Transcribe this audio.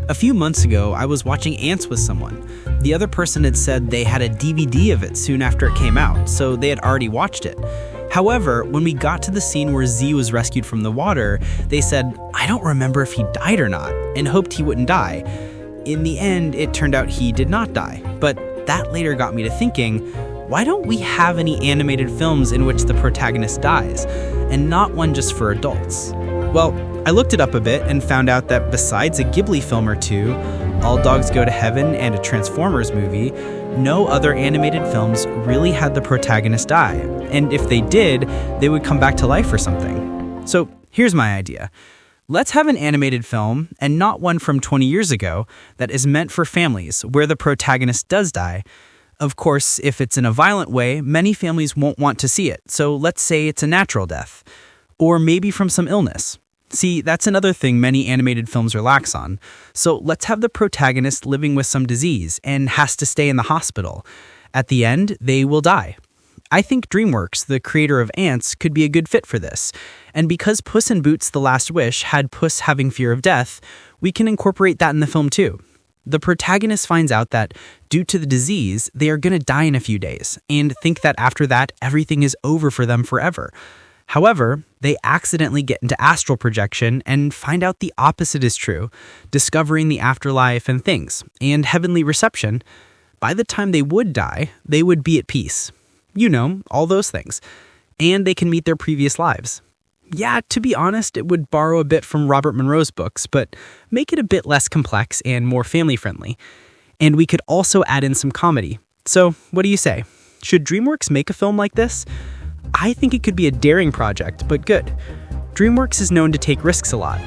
A few months ago, I was watching Ants with someone. The other person had said they had a DVD of it soon after it came out, so they had already watched it. However, when we got to the scene where Z was rescued from the water, they said, "I don't remember if he died or not," and hoped he wouldn't die. In the end, it turned out he did not die, but that later got me to thinking, why don't we have any animated films in which the protagonist dies, and not one just for adults? Well, I looked it up a bit and found out that besides a Ghibli film or two, All Dogs Go to Heaven and a Transformers movie, no other animated films really had the protagonist die, and if they did, they would come back to life or something. So here's my idea. Let's have an animated film, and not one from 20 years ago, that is meant for families, where the protagonist does die. Of course, if it's in a violent way, many families won't want to see it, so let's say it's a natural death. Or maybe from some illness. See, that's another thing many animated films relax on. So let's have the protagonist living with some disease and has to stay in the hospital. At the end, they will die. I think Dreamworks, the creator of Ants, could be a good fit for this. And because Puss in Boots: The Last Wish had Puss having fear of death, we can incorporate that in the film too. The protagonist finds out that, due to the disease, they are going to die in a few days, and think that after that, everything is over for them forever. However, they accidentally get into astral projection and find out the opposite is true, discovering the afterlife and things, and heavenly reception. By the time they would die, they would be at peace. You know, all those things. And they can meet their previous lives. Yeah, to be honest, it would borrow a bit from Robert Monroe's books, but make it a bit less complex and more family-friendly. And we could also add in some comedy. So, what do you say? Should DreamWorks make a film like this? I think it could be a daring project, but good. DreamWorks is known to take risks a lot.